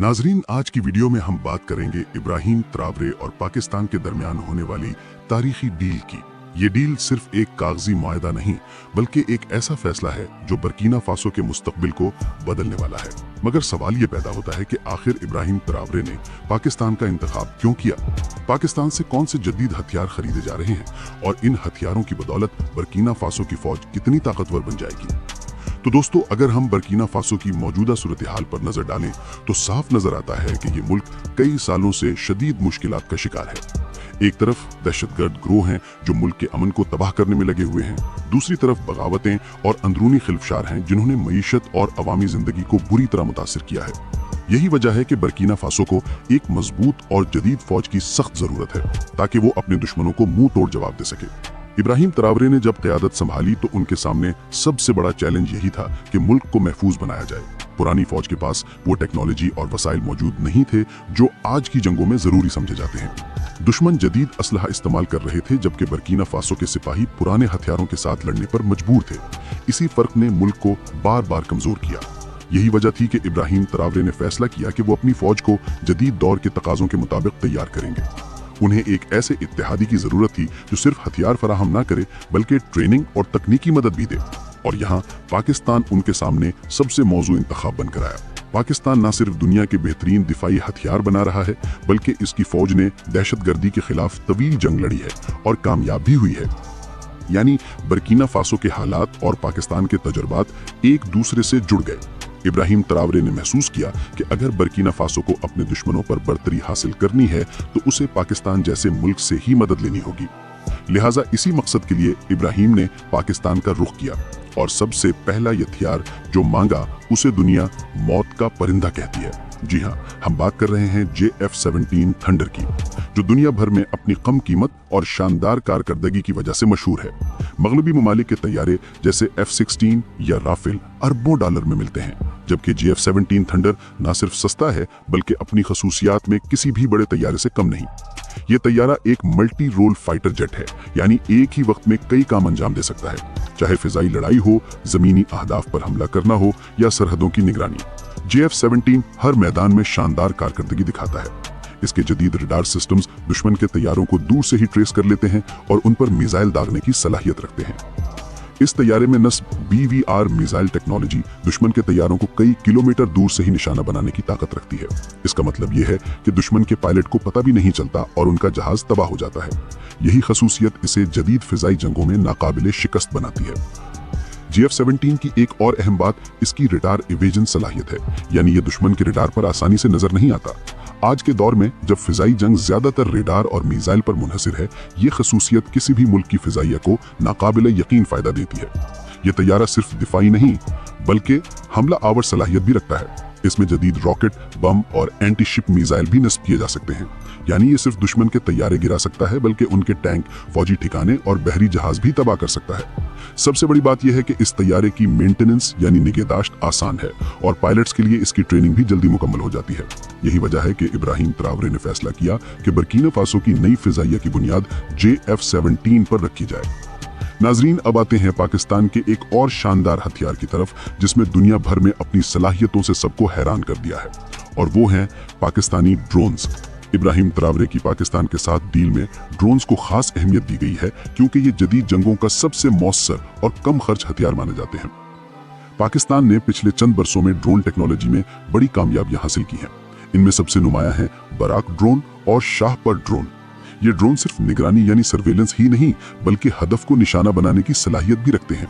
नाजरीन, आज की वीडियो में हम बात करेंगे इब्राहिम ट्रावरे और पाकिस्तान के दरमियान होने वाली तारीखी डील की। ये डील सिर्फ एक कागजी मुआहदा नहीं बल्कि एक ऐसा फैसला है जो बर्कीना फासो के मुस्तकबिल को बदलने वाला है। मगर सवाल ये पैदा होता है कि आखिर इब्राहिम ट्रावरे ने पाकिस्तान का इंतखाब क्यों किया? पाकिस्तान से कौन से जदीद हथियार खरीदे जा रहे हैं और इन हथियारों की बदौलत बर्कीना फासो की फौज कितनी ताकतवर बन जाएगी? तो दोस्तों, अगर हम बर्कीना फासो की मौजूदा सूरत हाल पर नजर डालें तो साफ नजर आता है कि ये मुल्क कई सालों से शदीद मुश्किलात का शिकार है। एक तरफ दहशतगर्द ग्रोह हैं जो मुल्क के अमन को तबाह करने में लगे हुए हैं, दूसरी तरफ बगावतें और अंदरूनी खिलफशार हैं जिन्होंने मईशत और अवामी जिंदगी को बुरी तरह मुतासिर किया है। यही वजह है कि बर्कीना फासो को एक मजबूत और जदीद फौज की सख्त जरूरत है ताकि वो अपने दुश्मनों को मुंह तोड़ जवाब दे सके। इब्राहिम ट्रावरे ने जब क़यादत संभाली तो उनके सामने सबसे बड़ा चैलेंज यही था कि मुल्क को महफूज बनाया जाए। पुरानी फौज के पास वो टेक्नोलॉजी और वसाइल मौजूद नहीं थे जो आज की जंगों में जरूरी समझे जाते हैं। दुश्मन जदीद असलहा इस्तेमाल कर रहे थे जबकि बर्कीना फासो के सिपाही पुराने हथियारों के साथ लड़ने पर मजबूर थे। इसी फर्क ने मुल्क को बार बार कमजोर किया। यही वजह थी कि इब्राहिम ट्रावरे ने फैसला किया कि वो अपनी फौज को जदीद दौर के तकाजों के मुताबिक तैयार करेंगे। उन्हें एक ऐसे इत्तेहादी की जरूरत थी जो सिर्फ हथियार फराहम न करे बल्कि ट्रेनिंग और तकनीकी मदद भी दे। और यहाँ पाकिस्तान उनके सामने सबसे मौजू इंतखाब बनकर आया। पाकिस्तान न सिर्फ दुनिया के बेहतरीन दिफाई हथियार बना रहा है बल्कि इसकी फौज ने दहशतगर्दी के खिलाफ तवील जंग लड़ी है और कामयाब भी हुई है। यानी बर्कीना फासो के हालात और पाकिस्तान के तजुर्बात एक दूसरे से जुड़ गए। इब्राहिम ट्रावरे ने महसूस किया कि अगर बर्कीना फासो को अपने दुश्मनों पर बर्तरी हासिल करनी है तो उसे पाकिस्तान जैसे मुल्क से ही मदद लेनी होगी। लिहाजा इसी मकसद के लिए इब्राहिम ने पाकिस्तान का रुख किया और सबसे पहला हथियार जो मांगा उसे दुनिया मौत का परिंदा कहती है। जी हाँ, हम बात कर रहे हैं JF-17 थंडर की, जो दुनिया भर में अपनी कम कीमत और शानदार कारकर्दगी की वजह से मशहूर है। मगरबी ममालिक के तैयारे जैसे F-16 या राफेल अरबों डॉलर में मिलते हैं, जबकि JF-17 थंडर न सिर्फ सस्ता है बल्कि अपनी खसूसियात में किसी भी बड़े तैयारे से कम नहीं। ये तैयारा एक मल्टी रोल फाइटर जेट है, यानी एक ही वक्त में कई काम अंजाम दे सकता है, चाहे फिजाई लड़ाई हो, जमीनी अहदाफ पर हमला करना हो या सरहदों की निगरानी। JF-17 हर मैदान में शानदार कारकर्दगी दिखाता है। इसके जदीद रडार सिस्टम्स दुश्मन के तैयारों को दूर से ही ट्रेस कर लेते हैं और उन पर मिसाइल दागने की सलाहियत रखते हैं। इस तैयारे में नस्ब BVR मिसाइल टेक्नोलॉजी दुश्मन के तैयारों को कई किलोमीटर दूर से ही निशाना बनाने की ताकत रखती है। इसका मतलब यह है कि दुश्मन के पायलट को पता भी नहीं चलता और उनका जहाज तबाह हो जाता है। यही खसूसियत इसे जदीद फिजाई जंगों में नाकाबिले शिकस्त बनाती है। JF-17 की एक और अहम बात इसकी रडार इवेजन सलाहियत है, यानी ये दुश्मन के रडार पर आसानी से नजर नहीं आता। आज के दौर में जब फिजाई जंग ज्यादातर रेडार और मिसाइल पर मुनहसिर है, ये खसूसियत किसी भी मुल्क की फिजाइया को नाकाबिले यकीन फायदा देती है। ये तैयारा सिर्फ दिफाई नहीं बल्कि हमला आवर सलाहियत भी रखता है। इसमें जदीद रॉकेट, बम और एंटी शिप मिसाइल भी नस्ब किए जा सकते हैं। यानी ये सिर्फ दुश्मन के तैयारे गिरा सकता है बल्कि उनके टैंक, फौजी ठिकाने और बहरी जहाज भी तबाह कर सकता है। सबसे बड़ी बात यह है कि इस तैयारे की मेंटेनेंस यानी निगहदाश्त आसान है और पायलट्स के लिए इसकी ट्रेनिंग भी जल्दी मुकम्मल हो जाती है। यही वजह है कि इब्राहिम ट्रावरे ने फैसला किया कि बर्कीना फासो की नई फिजाइया की बुनियाद JF-17 पर रखी जाए। नाजरीन, अब आते हैं पाकिस्तान के एक और शानदार हथियार की तरफ जिसमें दुनिया भर में अपनी सलाहियतों से सबको हैरान कर दिया है, और वो हैं पाकिस्तानी ड्रोन्स। इब्राहिम ट्रावरे की पाकिस्तान के साथ डील में ड्रोन्स को खास अहमियत दी गई है क्योंकि ये जदीद जंगों का सबसे मौसर और कम खर्च हथियार माने जाते हैं। पाकिस्तान ने पिछले चंद बरसों में ड्रोन टेक्नोलॉजी में बड़ी कामयाबियां हासिल की हैं। इनमें सबसे नुमाया है बराक ड्रोन और शाहपर ड्रोन। ये ड्रोन सिर्फ निगरानी यानी सर्वेलेंस ही नहीं बल्कि हदफ को निशाना बनाने की सलाहियत भी रखते हैं।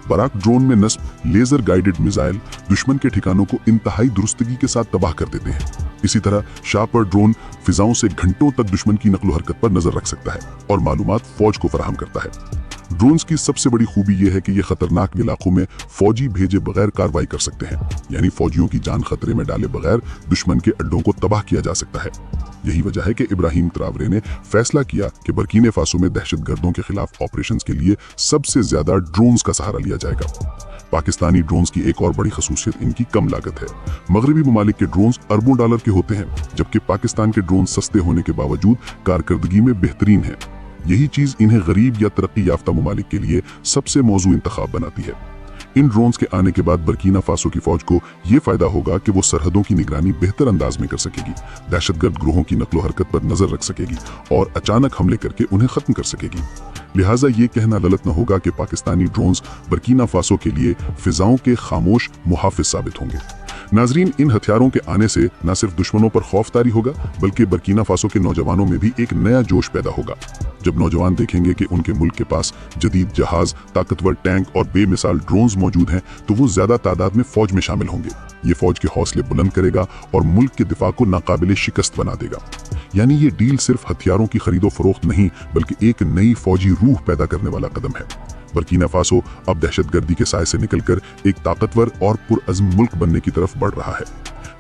बराक ड्रोन में नस्ब लेजर गाइडेड मिसाइल दुश्मन के ठिकानों को इंतहाई दुरुस्तगी के साथ तबाह कर देते हैं। इसी तरह शाहपर ड्रोन फिजाओं से घंटों तक दुश्मन की नकलो हरकत पर नजर रख सकता है और मालूमात फौज को फराहम करता है। ड्रोन्स की सबसे बड़ी खूबी यह है कि ये खतरनाक इलाकों में फौजी भेजे बगैर कार्रवाई कर सकते हैं, यानी फौजियों की जान खतरे में डाले बगैर दुश्मन के अड्डों को तबाह किया जा सकता है। यही वजह है कि इब्राहिम ट्रावरे ने फैसला किया कि बर्कीना फासो में दहशतगर्दों के खिलाफ ऑपरेशंस के लिए सबसे ज्यादा ड्रोन्स का सहारा लिया जाएगा। पाकिस्तानी ड्रोन्स की एक और बड़ी खसूसियत इनकी कम लागत है। मगरबी ममालिक के ड्रोन्स अरबों डॉलर के होते हैं जबकि पाकिस्तान के ड्रोन सस्ते होने के बावजूद कारकर्दगी में बेहतरीन है। यही चीज इन्हें गरीब या तरक्की याफ्ता ममालिक के लिए सबसे मौजू इंतखाब बनाती है। इन ड्रोन्स के आने के बाद बर्कीना फासो की फौज को ये फायदा होगा कि वो सरहदों की निगरानी बेहतर अंदाज में कर सकेगी, दहशतगर्द ग्रोहों की नकलो हरकत पर नजर रख सकेगी और अचानक हमले करके उन्हें खत्म कर सकेगी। लिहाजा ये कहना गलत न होगा कि पाकिस्तानी ड्रोन्स बर्कीना फासो के लिए फिजाओं के खामोश मुहाफिज साबित होंगे। नाजरीन, इन हथियारों के आने से न सिर्फ दुश्मनों पर खौफ तारी होगा बल्कि बर्कीना फासो के नौजवानों में भी एक नया जोश पैदा होगा। जब नौजवान देखेंगे कि उनके मुल्क के पास जदीद जहाज, ताकतवर टैंक और बेमिसाल ड्रोन्स मौजूद हैं, तो वो ज्यादा तादाद में फौज में शामिल होंगे। ये फौज के हौसले बुलंद करेगा और मुल्क के दिफा को नाकाबिले शिकस्त बना देगा। यानी ये डील सिर्फ हथियारों की खरीदो फरोख्त नहीं बल्कि एक नई फौजी रूह पैदा करने वाला कदम है। बर्कीना फासो अब दहशतगर्दी के साए से निकलकर एक ताकतवर और पुरअज़्म मुल्क बनने की तरफ बढ़ रहा है।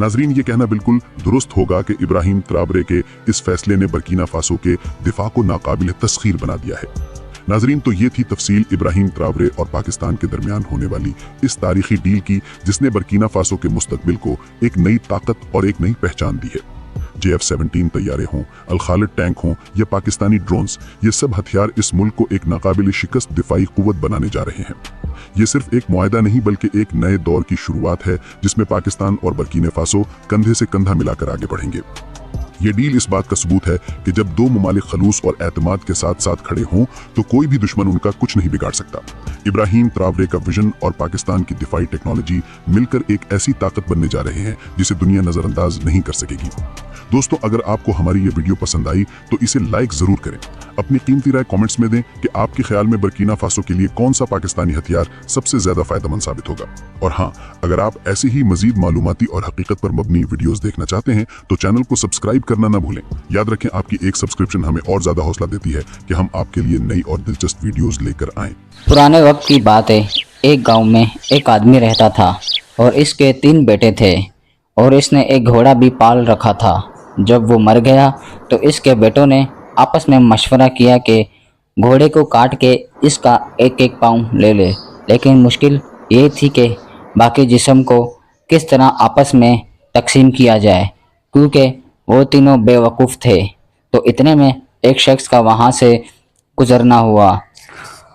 नाजरीन, ये कहना बिल्कुल दुरुस्त होगा कि इब्राहिम त्रावरे के इस फैसले ने बर्कीना फासो के दिफा को नाकाबिल तस्खीर बना दिया है। नाजरीन, तो ये थी तफसील इब्राहिम त्रावरे और पाकिस्तान के दरमियान होने वाली इस तारीखी डील की, जिसने बर्कीना फासो के मुस्तकबिल को एक नई ताकत और एक नई पहचान दी है। JF-17 तैयारे हों, अल खालिद टैंक हों या पाकिस्तानी ड्रोन्स, ये सब हथियार इस मुल्क को एक नाकाबिल शिकस्त दिफाई कुव्वत बनाने जा रहे हैं। ये सिर्फ एक मुआहदा नहीं बल्कि एक नए दौर की शुरुआत है, जिसमें पाकिस्तान और बर्कीना फासो कंधे से कंधा मिलाकर आगे बढ़ेंगे। ये डील इस बात का सबूत है कि जब दो ममालिक खलूस और एतमाद के साथ साथ खड़े हों तो कोई भी दुश्मन उनका कुछ नहीं बिगाड़ सकता। इब्राहिम त्रावरे का विजन और पाकिस्तान की दिफाई टेक्नोलॉजी मिलकर एक ऐसी ताकत बनने जा रहे हैं जिसे दुनिया नजरअंदाज नहीं कर सकेगी। दोस्तों, अगर आपको हमारी ये वीडियो पसंद आई तो इसे लाइक जरूर करें। अपनी कीमती राय कमेंट्स में दें कि आपके ख्याल में बर्कीना फासो के लिए कौन सा पाकिस्तानी हथियार सबसे ज्यादा फायदेमंद साबित होगा। और हाँ, अगर आप ऐसी ही मजीद मालूमाती और हकीकत पर मबनी वीडियोस देखना चाहते हैं तो चैनल को सब्सक्राइब करना ना भूलें। याद रखें, आपकी एक सब्सक्रिप्शन हमें और ज्यादा हौसला देती है कि हम आपके लिए नई और दिलचस्प वीडियोस लेकर आएं। पुराने वक्त की बात है। एक गांव में एक आदमी रहता था और इसके 3 बेटे थे और इसने एक घोड़ा भी पाल रखा था। जब वो मर गया तो इसके बेटों ने आपस में मशवरा किया कि घोड़े को काट के इसका एक एक पाँव ले ले, लेकिन मुश्किल ये थी कि बाकी जिस्म को किस तरह आपस में तकसीम किया जाए, क्योंकि वो तीनों बेवकूफ़ थे। तो इतने में एक शख्स का वहाँ से गुजरना हुआ।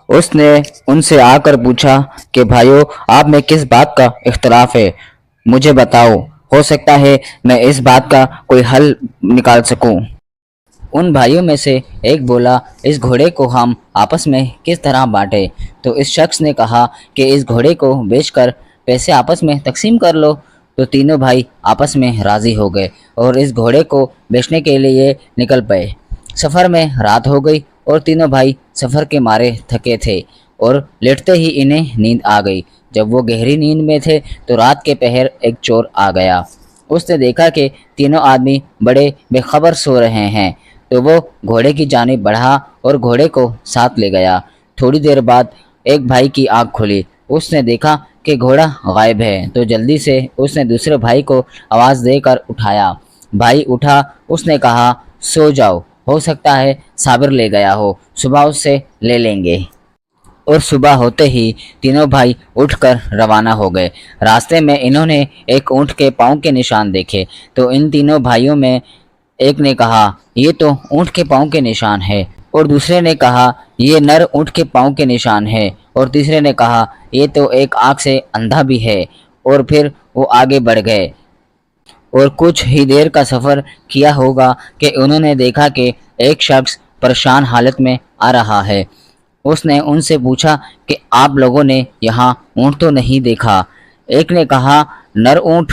उसने उनसे आकर पूछा कि भाइयों, आप में किस बात का इख्तलाफ है, मुझे बताओ, हो सकता है मैं इस बात का कोई हल निकाल सकूं। उन भाइयों में से एक बोला, इस घोड़े को हम आपस में किस तरह बांटें? तो इस शख्स ने कहा कि इस घोड़े को बेचकर पैसे आपस में तकसीम कर लो। तो तीनों भाई आपस में राज़ी हो गए और इस घोड़े को बेचने के लिए निकल पड़े। सफ़र में रात हो गई और तीनों भाई सफ़र के मारे थके थे और लेटते ही इन्हें नींद आ गई। जब वो गहरी नींद में थे तो रात के पहर एक चोर आ गया। उसने देखा कि तीनों आदमी बड़े बेखबर सो रहे हैं, तो वो घोड़े की जानिब बढ़ा और घोड़े को साथ ले गया। थोड़ी देर बाद एक भाई की आँख खुली। उसने देखा कि घोड़ा गायब है, तो जल्दी से उसने दूसरे भाई को आवाज़ देकर उठाया। भाई उठा। उसने कहा, सो जाओ, हो सकता है साबिर ले गया हो, सुबह उससे ले लेंगे। और सुबह होते ही तीनों भाई उठकर रवाना हो गए। रास्ते में इन्होंने एक ऊँट के पाँव के निशान देखे, तो इन तीनों भाइयों में एक ने कहा, ये तो ऊँट के पाँव के निशान है, और दूसरे ने कहा, ये नर ऊँट के पाँव के निशान है, और तीसरे ने कहा, ये तो एक आँख से अंधा भी है। और फिर वो आगे बढ़ गए और कुछ ही देर का सफ़र किया होगा कि उन्होंने देखा कि एक शख्स परेशान हालत में आ रहा है। उसने उनसे पूछा कि आप लोगों ने यहाँ ऊँट तो नहीं देखा? एक ने कहा, नर ऊँट।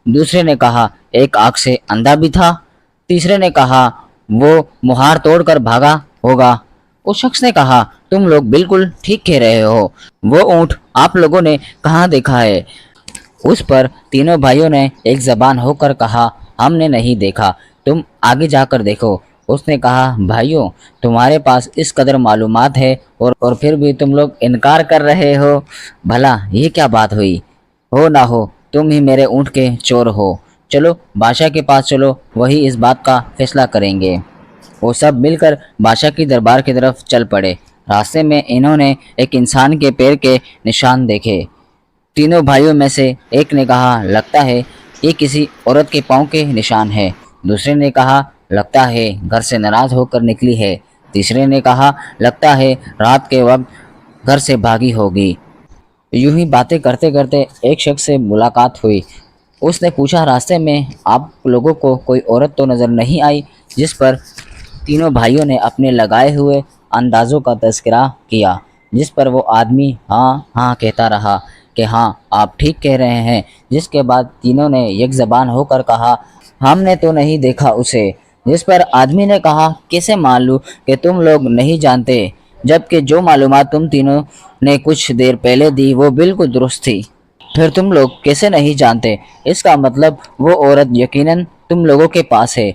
दूसरे ने कहा, एक आँख से अंधा भी था। तीसरे ने कहा, वो मुहार तोड़कर भागा होगा। उस शख्स ने कहा, तुम लोग बिल्कुल ठीक कह रहे हो, वो ऊँट आप लोगों ने कहाँ देखा है? उस पर तीनों भाइयों ने एक ज़बान होकर कहा, हमने नहीं देखा, तुम आगे जाकर देखो। उसने कहा, भाइयों, तुम्हारे पास इस कदर मालूमात है और फिर भी तुम लोग इनकार कर रहे हो। भला ये क्या बात हुई? हो ना हो तुम ही मेरे ऊँट के चोर हो। चलो बादशाह के पास चलो, वही इस बात का फैसला करेंगे। वो सब मिलकर बादशाह की दरबार की तरफ चल पड़े। रास्ते में इन्होंने एक इंसान के पैर के निशान देखे। तीनों भाइयों में से एक ने कहा, लगता है ये किसी औरत के पाँव के निशान है। दूसरे ने कहा, लगता है घर से नाराज़ होकर निकली है। तीसरे ने कहा, लगता है रात के वक्त घर से भागी होगी। यूं ही बातें करते करते एक शख्स से मुलाकात हुई। उसने पूछा, रास्ते में आप लोगों को कोई औरत तो नज़र नहीं आई? जिस पर तीनों भाइयों ने अपने लगाए हुए अंदाज़ों का तज़किरा किया, जिस पर वो आदमी हाँ हाँ कहता रहा कि हाँ आप ठीक कह रहे हैं। जिसके बाद तीनों ने एक ज़बान होकर कहा, हमने तो नहीं देखा उसे। जिस पर आदमी ने कहा, कैसे मान लूँ कि तुम लोग नहीं जानते, जबकि जो मालूमात तुम तीनों ने कुछ देर पहले दी वो बिल्कुल दुरुस्त थी। फिर तुम लोग कैसे नहीं जानते? इसका मतलब वो औरत यकीनन तुम लोगों के पास है।